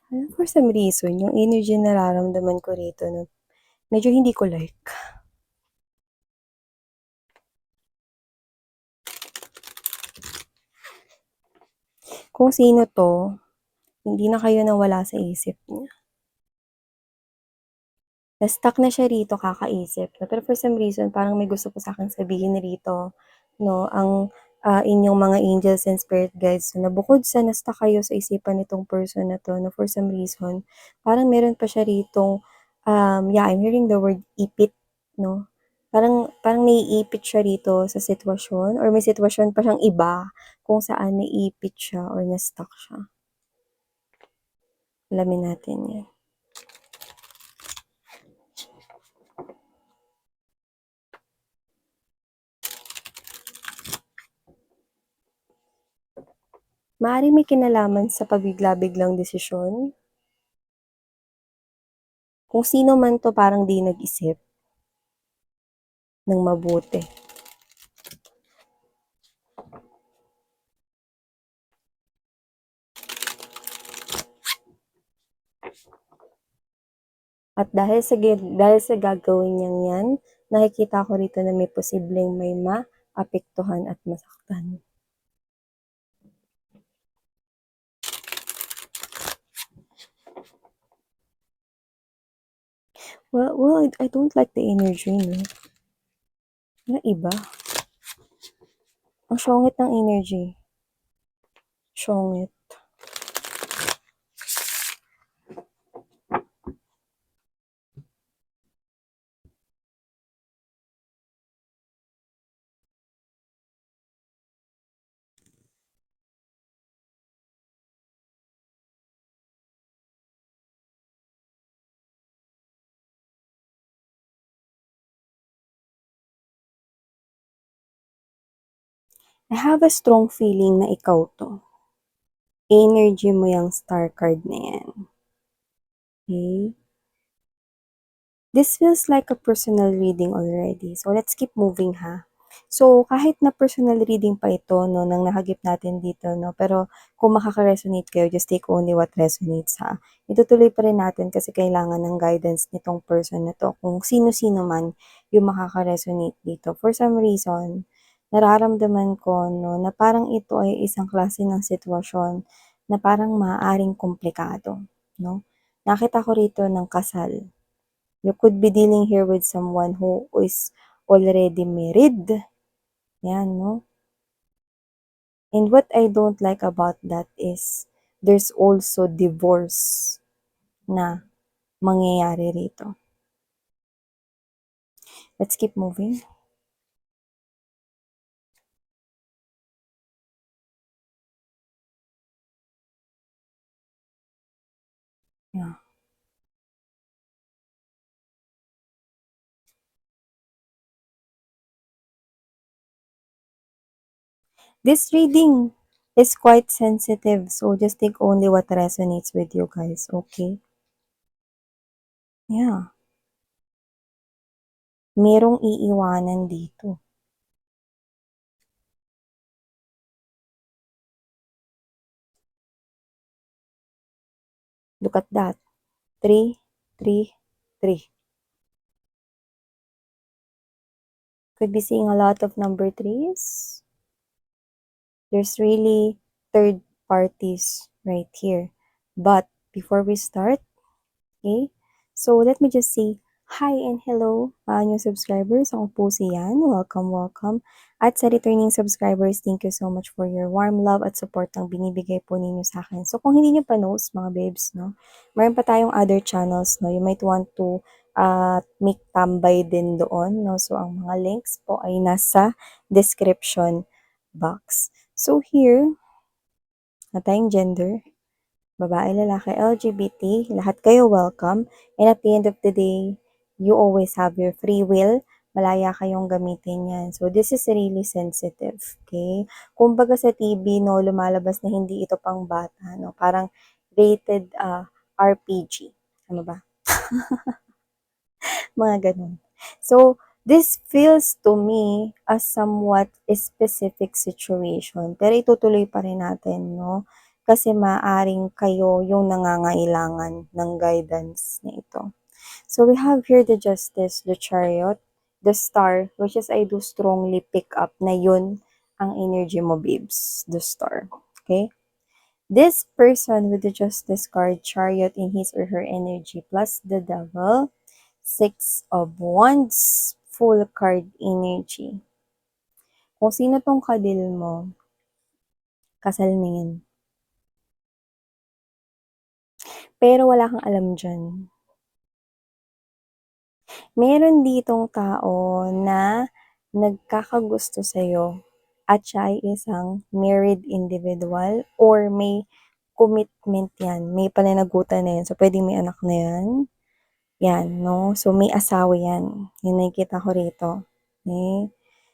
For some reason, yung energy na nararamdaman ko rito 'no, medyo hindi ko like. Kung sino 'to, hindi na kayo nawala sa isip niya. Na-stuck na siya rito kakaisip 'no, pero for some reason parang may gusto po sa'kin sabihin rito 'no, ang, inyong mga angels and spirit guides na bukod sa na-stuck kayo sa isipan nitong person na 'to 'no, for some reason, parang meron pa siya ritong, yeah, I'm hearing the word ipit 'no. Parang parang naiipit siya rito sa sitwasyon or may sitwasyon pa siyang iba kung saan naiipit siya or na-stuck siya. Alamin natin 'yan. Maaaring may kinalaman sa pabigla-biglang desisyon. Kung sino man 'to parang 'di nag-isip ng mabuti. At dahil sa gagawin niyang 'yan, nakikita ko rito na may posibleng may maapektuhan at masaktan. Well, I don't like the energy 'no. Iba. Ang sungit ng energy. Sungit. I have a strong feeling na ikaw 'to. Energy mo yang star card na 'yan, okey? This feels like a personal reading already. So, let's keep moving ha. So, kahit na personal reading pa ito 'no, ng nakagip natin dito 'no, pero kung makaka-resonate kayo, just take only what resonates ha. Itutuloy pa rin natin kasi kailangan ng guidance nitong person na 'to, kung sino-sino man yung makaka-resonate dito. For some reason, nararamdaman ko 'no, na parang ito ay isang klase ng sitwasyon na parang maaaring komplikado 'no. Nakita ko rito ng kasal. You could be dealing here with someone who is already married. Yan, no? And what I don't like about that is there's also divorce na mangyayari rito. Let's keep moving. Yeah. This reading is quite sensitive, so just take only what resonates with you guys, okay? Yeah. Merong iiwanan dito. Look at that. 3, 3, 3. Could be seeing a lot of number 3s. There's really third parties right here. But before we start, okay, so let me just say hi and hello, new subscribers. Ako po si Yan. Welcome, welcome. At sa returning subscribers, thank you so much for your warm love at support ng binibigay po ninyo sa akin. So kung hindi nyo pa knows, mga babes, no, mayroon pa tayong other channels, no, you might want to make tambay din doon, no. So ang mga links po ay nasa description box. So here, na tayong gender, babae, lalaki, LGBT, lahat kayo welcome. And at the end of the day, you always have your free will. Malaya kayong gamitin yan. So, this is really sensitive, okay? Kumbaga sa TV, no, lumalabas na hindi ito pang bata, no? Parang rated RPG. Ano ba? Mga ganun. So, this feels to me as somewhat specific situation. Pero itutuloy pa rin natin, no? kasi maaring kayo yung nangangailangan ng guidance na ito. So we have here the Justice, the Chariot, the Star, which is I do strongly pick up na yun ang energy mo, babes. The Star. Okay? This person with the Justice card, Chariot in his or her energy, plus the Devil, Six of Wands, full card energy. Kung sino tong kadil mo, kasal na yan. Pero wala kang alam dyan. Meron ditong tao na nagkakagusto sa'yo at siya ay isang married individual or may commitment yan. May pananagutan na yan. So, pwedeng may anak na yan. Yan, no? So, may asawa yan. Yung nakikita ko rito. Okay?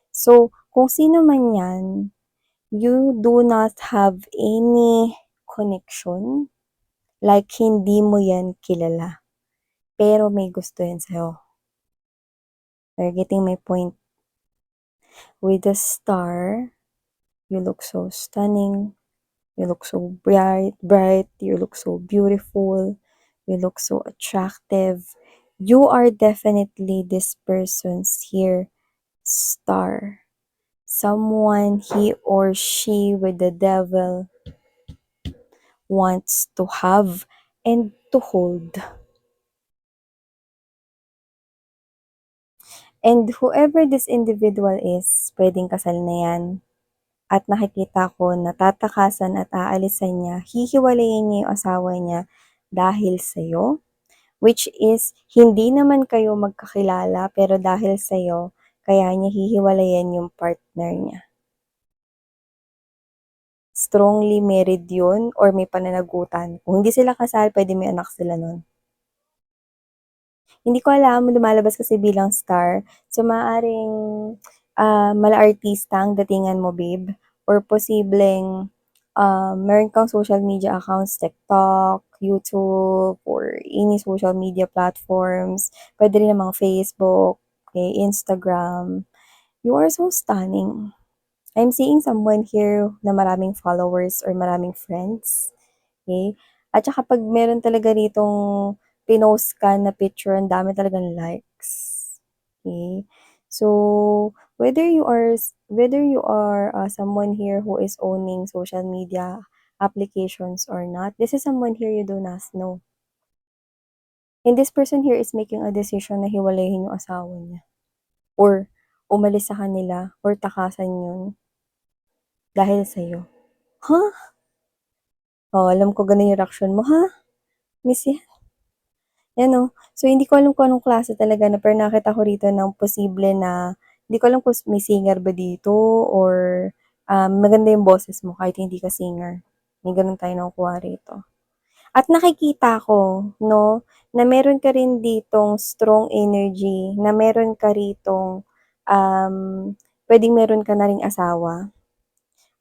So, kung sino man yan, you do not have any connection. Like, hindi mo yan kilala. Pero may gusto yan sa'yo. You're getting my point? With the Star, you look so stunning. You look so bright. You look so beautiful. You look so attractive. You are definitely this person's here star. Someone he or she with the Devil wants to have and to hold. And whoever this individual is, pwedeng kasal na yan. At nakikita ko na tatakasan at aalisan niya, hihiwalayin niya yung asawa niya dahil sa'yo, which is hindi naman kayo magkakilala pero dahil sa'yo, kaya niya hihiwalayan yung partner niya. Strongly married yun or may pananagutan. Kung hindi sila kasal, pwede may anak sila nun. Hindi ko alam, lumalabas kasi bilang star. So, maaaring mala-artista ang datingan mo, babe. Or posibleng meron kang social media accounts, TikTok, YouTube, or any social media platforms. Pwede rin namang Facebook, okay, Instagram. You are so stunning. I'm seeing someone here na maraming followers or maraming friends. Okay? At saka pag meron talaga ditong pinost ka na picture, ang dami talagang likes. Okay? So, whether you are someone here who is owning social media applications or not, this is someone here you do not know. And this person here is making a decision na hiwalayin yung asawa niya. Or umalis sa kanila or takasan yun dahil sa'yo. Huh? Oh, alam ko ganun yung reaction mo, ha? Miss yan? Yan o. So, hindi ko alam kung anong klase talaga na pero nakita ko rito ng posible na hindi ko alam kung may singer ba dito or maganda yung boses mo kahit hindi ka singer. May ganun tayo nakukuha rito. At nakikita ko, no, na meron ka rin ditong strong energy, na meron ka ritong pwedeng meron ka na ring asawa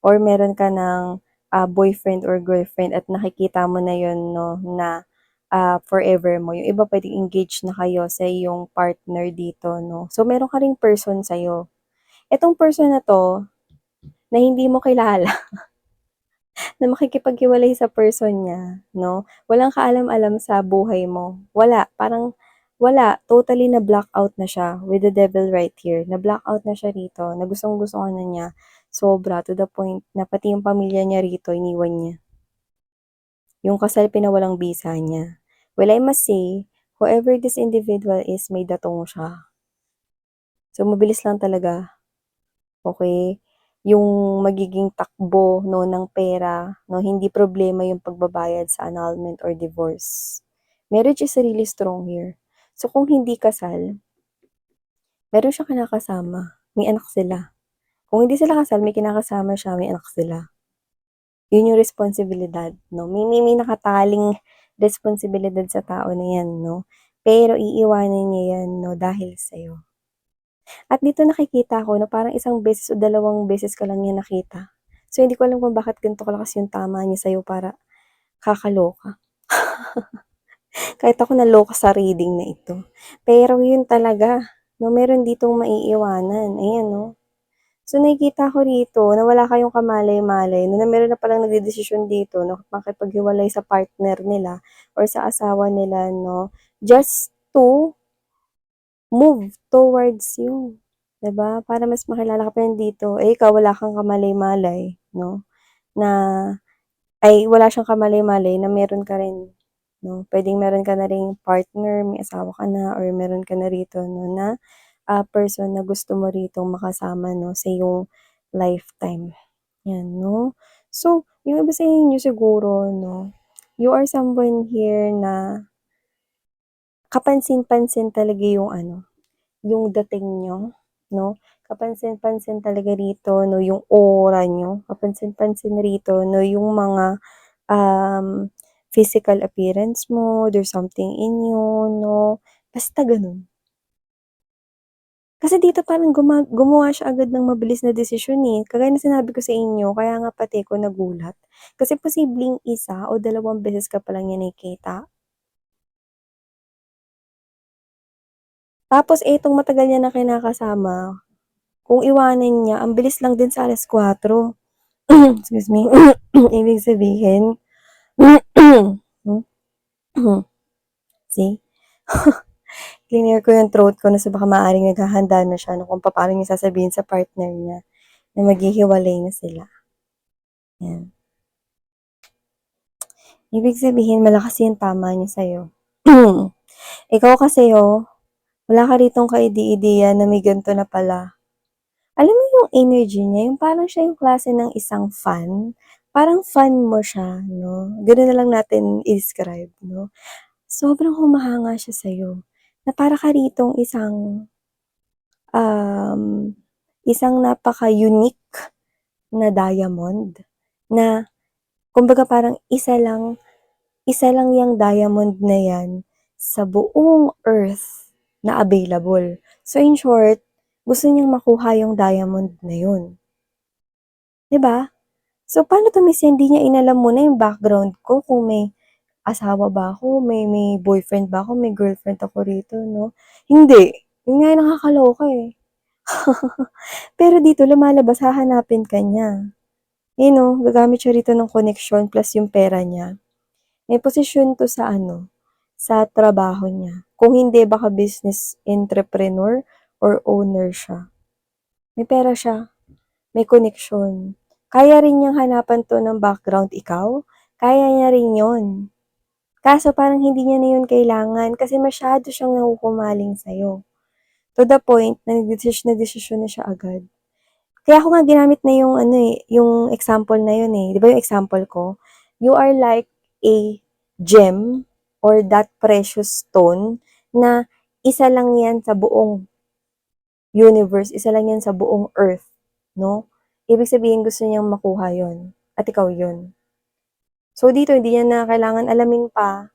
or meron ka ng boyfriend or girlfriend at nakikita mo na yun, no, na forever mo. Yung iba pwedeng engaged na kayo sa iyong partner dito, no. So, meron ka ring person sa'yo. Etong person na 'to, na hindi mo kilala, na makikipaghiwalay sa person niya, 'no, walang kaalam-alam sa buhay mo. Wala, parang wala, totally na blackout na siya with the Devil right here. Na blackout na siya rito, na gustong-gusto ka na niya, sobra to the point na pati yung pamilya niya rito iniwan niya. Yung kasal pinawalang bisa niya. Well, I must say, whoever this individual is, may datong siya. So, mabilis lang talaga. Okay? Yung magiging takbo, no, ng pera, no, hindi problema yung pagbabayad sa annulment or divorce. Marriage is really strong here. So, kung hindi kasal, meron siya kinakasama. May anak sila. Kung hindi sila kasal, may kinakasama siya, may anak sila. Yun yung responsibilidad, no? May nakataling responsibilidad sa tao na yan, no? Pero iiwanan niya yan, no, dahil sa'yo. At dito nakikita ko na parang isang beses o dalawang beses ka lang niya nakita. So, hindi ko alam kung bakit ganito kalakas yung tama niya sa'yo para kakaloka. Kahit ako naloka sa reading na ito. Pero yun talaga, no, meron ditong maiiwanan. Ayan, no? So, nakikita ko rito na wala kayong kamalay-malay na meron na palang nagdedesisyon dito na makipaghiwalay sa partner nila or sa asawa nila 'no, just to move towards you, 'di ba? Para mas makilala ka pa rin dito, eh, ikaw wala kang kamalay-malay 'no, na wala siyang kamalay-malay na meron ka rin 'no, puwedeng meron ka na ring partner, may asawa ka na or meron ka na rito 'no na, person na gusto mo ritong makasama 'no sa iyong lifetime, 'yan 'no. So, yung ibig sabihin niyo siguro 'no, you are someone here na kapansin-pansin talaga yung ano, yung dating niyo 'no, kapansin-pansin talaga rito 'no yung aura niyo, kapansin-pansin rito 'no yung mga, um, physical appearance mo, there's something in you 'no, basta gano'n. Kasi dito parang gumawa siya agad ng mabilis na desisyon, eh, kagaya ng sinabi ko sa inyo kaya nga pati ako nagulat. Kasi posibleng isa o dalawang beses ka pa lang niya nakikita. Tapos itong matagal niya na kinakasama, kung iwanan niya ang bilis lang din sa 4:00. Excuse me. Ibig sabihin see? Clear ko yung throat ko na so baka maaaring naghahanda na siya no, kung papaano niya sasabihin sa partner niya na maghihiwalay na sila, 'yan. Ibig sabihin malakas yung tama niya sa'yo. Ikaw kasi wala ka ritong kaide-ideya na may ganito na pala. Alam mo yung energy niya, yung parang siya yung klase ng isang fan, parang fan mo siya 'no, gano'n na lang natin i-describe 'no. Sobrang humahanga siya sa'yo, na para ka ritong um, isang napaka-unique na diamond na kumbaga parang isa lang yang diamond na yan sa buong earth na available. So in short, gusto niyang makuha yung diamond na yun, 'di ba? So paano 'to miss hindi niya inalam muna yung background ko kung may asawa ba ako, may boyfriend ba ako, may girlfriend ako rito 'no? Hindi, yun nga yung nakakaloka, eh. Pero dito lumalabas hahanapin ka niya. Yun 'no, gagamit siya rito ng koneksyon plus yung pera niya. May posisyon 'to sa ano, sa trabaho niya. Kung hindi baka business entrepreneur or owner siya. May pera siya, may koneksyon. Kaya rin niyang hanapan 'to ng background ikaw, kaya niya rin yun. Kaso parang hindi niya na yun kailangan kasi masyado siyang nahuhumaling sa'yo. To the point na nagdesisyon na siya agad. Kaya ako nga ginamit na yung ano, eh, yung example na yun, eh. 'Di ba yung example ko? You are like a gem or that precious stone na isa lang yan sa buong universe, isa lang yan sa buong earth, 'no? Ibig sabihin gusto niyang makuha yun at ikaw yun. So dito hindi niya na kailangan alamin pa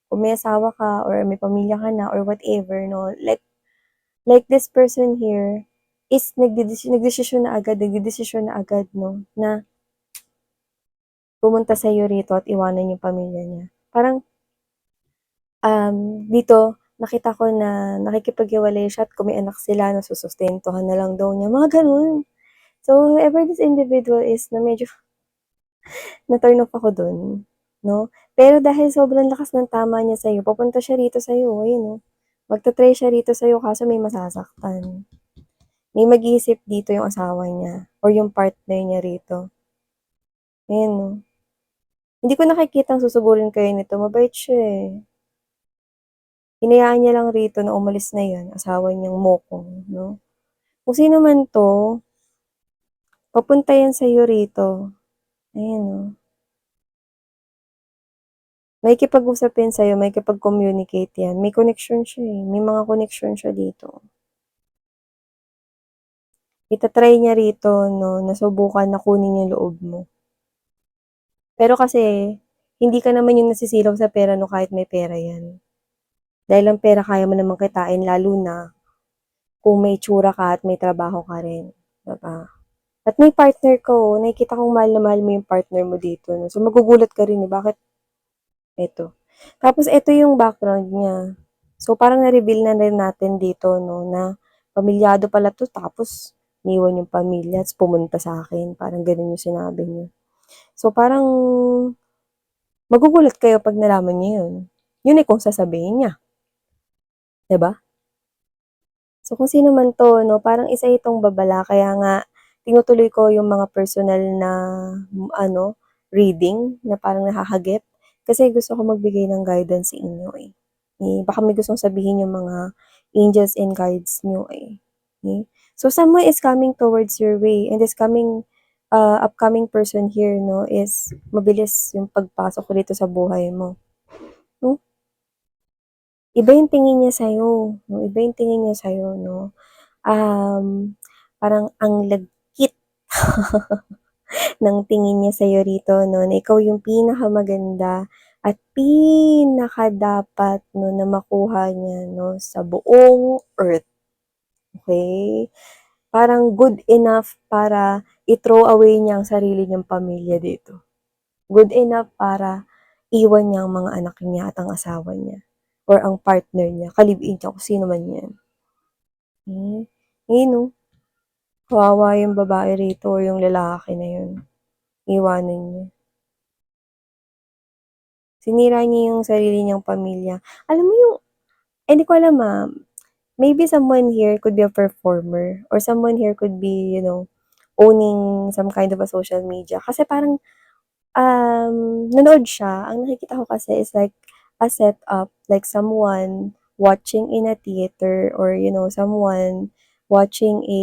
kung may asawa ka or may pamilya ka na or whatever 'no, like this person here is nagdedesisyon na agad 'no, na pumunta sa'yo rito at iwanan yung pamilya niya. Parang, dito nakita ko na nakikipaghiwalay siya at kung may anak sila nasusustentuhan na lang daw niya, mga gano'n. So, whoever this individual is na medyo na-turn off ako dun, 'no. Pero dahil sobrang lakas ng tama niya sa'yo, pupunta siya rito sa'yo, ayun oh. Magta-try siya rito sa'yo kaso may masasaktan. May mag-iisip dito yung asawa niya or yung partner niya rito. Ayan oh. Hindi ko nakikitang susugurin kayo nito, mabait siya, eh. Hinayaan niya lang rito na umalis na 'yan, asawa niyang mokong 'no. Kung sino man 'to, papunta 'yan sa'yo rito. Ayan oh. Makikipag-usap 'yan sa'yo, makikipag-communicate 'yan, may connection siya, eh, may mga connection siya dito. Ita-try niya rito 'no, na subukan na kunin yung loob mo. Pero kasi, hindi ka naman yung nasisilaw sa pera 'no, kahit may pera 'yan. Dahil ang pera kaya mo namang kitain lalo na kung may itsura ka at may trabaho ka rin, 'di ba? At may partner ka, oh, nakikita kong mahal na mahal mo yung partner mo dito 'no, so magugulat ka rin, eh, bakit eto. Tapos eto yung background niya. So parang na-reveal na rin natin dito 'no, na pamilyado pala 'to tapos iniwan yung pamilya ta's pumunta sa'kin, parang gano'n yung sinabi niya. So, parang magugulat kayo 'pag nalaman niyo yun. Yun, eh, kung sasabihin niya, 'di ba? So, kung sino man 'to 'no, parang isa itong babala kaya nga tinutuloy ko yung mga personal na reading na parang nakakagit. Kasi gusto ko magbigay ng guidance sa inyo, eh. Baka may gustong sabihin yung mga angels and guides niyo, eh. So, someone is coming towards your way and this upcoming person here 'no, is mabilis yung pagpasok dito sa buhay mo, 'no? Iba yung tingin niya sa'yo, 'no, iba yung tingin niya sa'yo 'no. Um, Parang ang lagkit ng tingin niya sa'yo rito 'no, na ikaw yung pinakamaganda at pinakadapat 'no, na makuha niya 'no, sa buong earth, okey? Parang good enough para i-throw away niya ang sarili niyang pamilya dito. Good enough para iwan niya ang mga anak niya at ang asawa niya or ang partner niya, ka-live-in niya, kung sino man 'yan. Hmm, ayun 'no, kawawa yung babae rito or yung lalaki na yun, iiwanan niya. Sinira niya yung sarili niyang pamilya. Alam mo yung hindi ko alam, maybe someone here could be a performer or someone here could be, owning some kind of a social media. Kasi parang nanood siya, ang nakikita ko kasi is like a setup, like someone watching in a theater or someone watching a,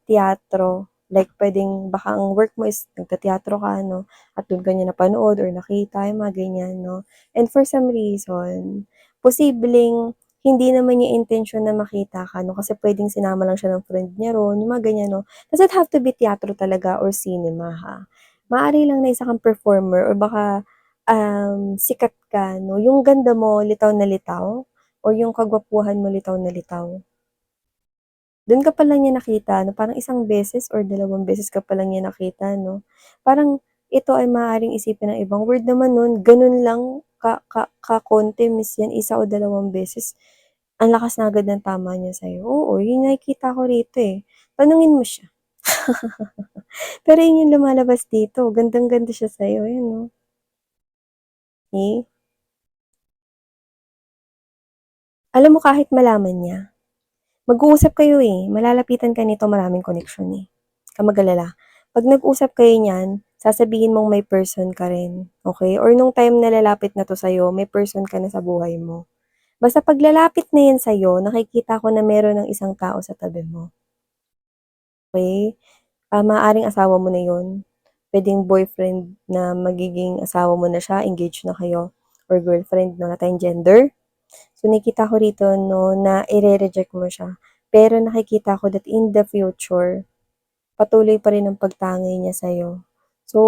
teatro. Like puwedeng baka ang work mo is nagte-teatro ka 'no, at dun ka niya napanood or nakita, yung mga ganyan 'no. And for some reason, posibleng hindi naman niya intensyon na makita ka 'no, kasi puwedeng sinama lang siya ng friend niya ro'n, yung mga ganyan 'no. Doesn't have to be teatro talaga or cinema ha. Maaari lang na isa kang performer or baka, sikat ka 'no, yung ganda mo litaw na litaw or yung kagwapuhan mo litaw na litaw. Dun ka pa lang niya nakita 'no, parang isang beses or dalawang beses ka pa lang niya nakita 'no. Parang ito ay maaaring isipin ng ibang, "Weird naman nun, ganun lang kakonti miss yan, isa o dalawang beses, ang lakas na agad ng tama niya sa'yo." Oo, yun nakikita ko rito, eh. Tanungin mo siya. Pero yun yung lumalabas dito, gandang-ganda siya sa'yo, ayan oh, eh. Alam mo kahit malaman niya, mag-uusap kayo, eh, malalapitan ka nito, maraming koneksyon, eh. 'Wag kang mag-alala. 'Pag nag-usap kayo niyan, sasabihin mong may person ka rin, okey? Or nung time na lalapit na 'to sa'yo, may person ka na sa buhay mo. Basta 'pag lalapit na 'yan sa'yo, nakikita ko na meron ng isang tao sa tabi mo, okey? Maaaring asawa mo na 'yun, puwedeng boyfriend na magiging asawa mo na siya, engaged na kayo or girlfriend 'no, wala tayong gender. So, nakikita ko rito 'no, na ire-reject mo siya. Pero nakikita ko that in the future, patuloy pa rin ang pagtangay niya sa'yo. So,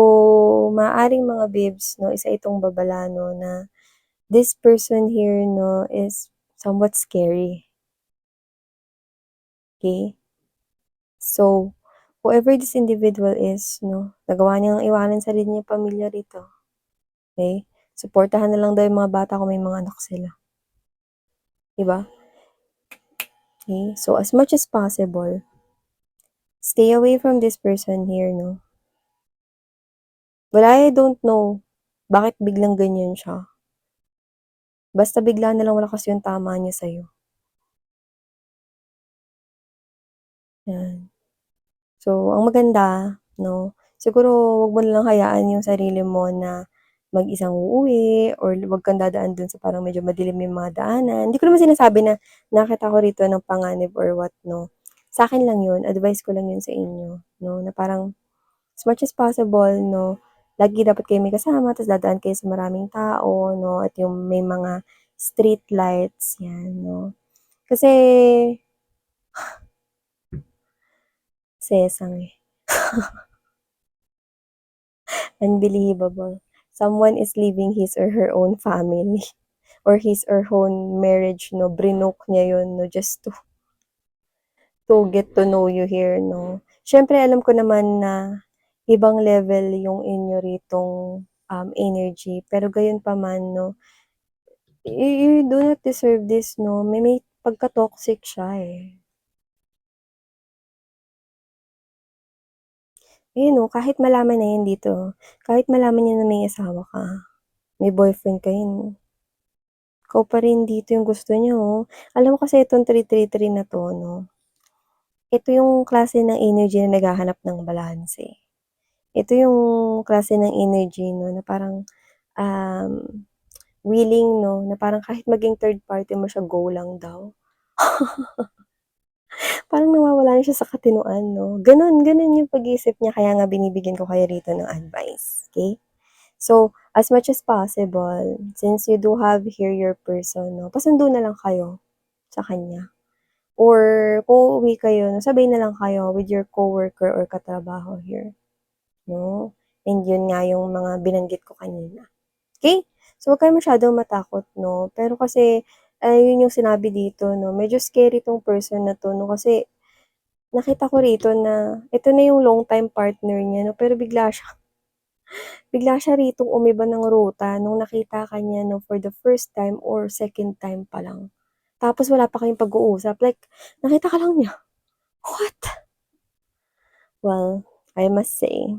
maaaring mga bibs 'no, isa itong babala 'no, na this person here 'no, is somewhat scary, okey? So, whoever this individual is 'no, nagawa niyang iwanan sarili niyang pamilya rito, okey? Suportahan na lang daw yung mga bata kung may mga anak sila, 'di ba? Okey, so as much as possible, stay away from this person here 'no. Well, I don't know bakit biglang ganyan siya. Basta bigla na lang walakas yung tama niya sa'yo, 'yan. So, ang maganda 'no, siguro wag mo na lang hayaan yung sarili mo na mag-isang uuwi or wag kang dadaan dun sa parang medyo madilim yung mga daanan. Hindi ko naman sinasabi na nakita ko rito ng panganib or what 'no. Sa'kin lang yun, advice ko lang yun sa inyo 'no, na parang as much as possible 'no, lagi dapat kayo may kasama ta's dadaan kayo sa maraming tao 'no, at yung may mga street lights 'yan 'no. Kasi sesang, eh, unbelievable. Someone is leaving his or her own family or his or own marriage 'no, brinoke niya yun 'no, just to get to know you here 'no. Siyempre alam ko naman na ibang level yung inyo ritong, energy pero gayunpaman 'no, you do not deserve this 'no, may pagka-toxic siya, eh. Ayun, oh, kahit malaman na yan dito, kahit malaman niya na may asawa ka, may boyfriend ka yun, ikaw pa rin dito yung gusto niya, oh. Alam mo kasi itong 333 na 'to 'no, ito yung klase ng energy na naghahanap ng balanse. Ito yung klase ng energy 'no, na parang, um, willing 'no, na parang kahit maging third party mo siya, go lang daw. Parang nawawala na siya sa katinoan 'no, gano'n yung pag-iisip niya kaya nga binibigyan ko kayo rito ng advice, okey? So, as much as possible, since you do have here your person 'no, pasundo na lang kayo sa kanya or kung uuwi kayo 'no, sabay na lang kayo with your coworker or katrabaho here 'no, and yun nga yung mga binanggit ko kanina, okey? So, wag kayong masyadong matakot 'no, pero kasi, yun yung sinabi dito 'no, medyo scary 'tong person na 'to 'no, kasi nakita ko rito na ito na yung long time partner niya 'no, pero bigla siya ritong umiba ng ruta nung nakita ka niya 'no, for the first time or second time pa lang. Tapos wala pa kayong pag-uusap, like nakita ka lang niya, what? Well, I must say,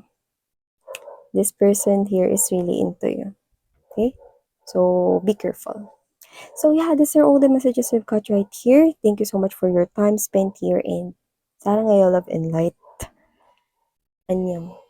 this person here is really into you, okay? So, be careful. So yeah, these are all the messages we've got right here. Thank you so much for your time spent here and sana ngayong love and light. Anyam.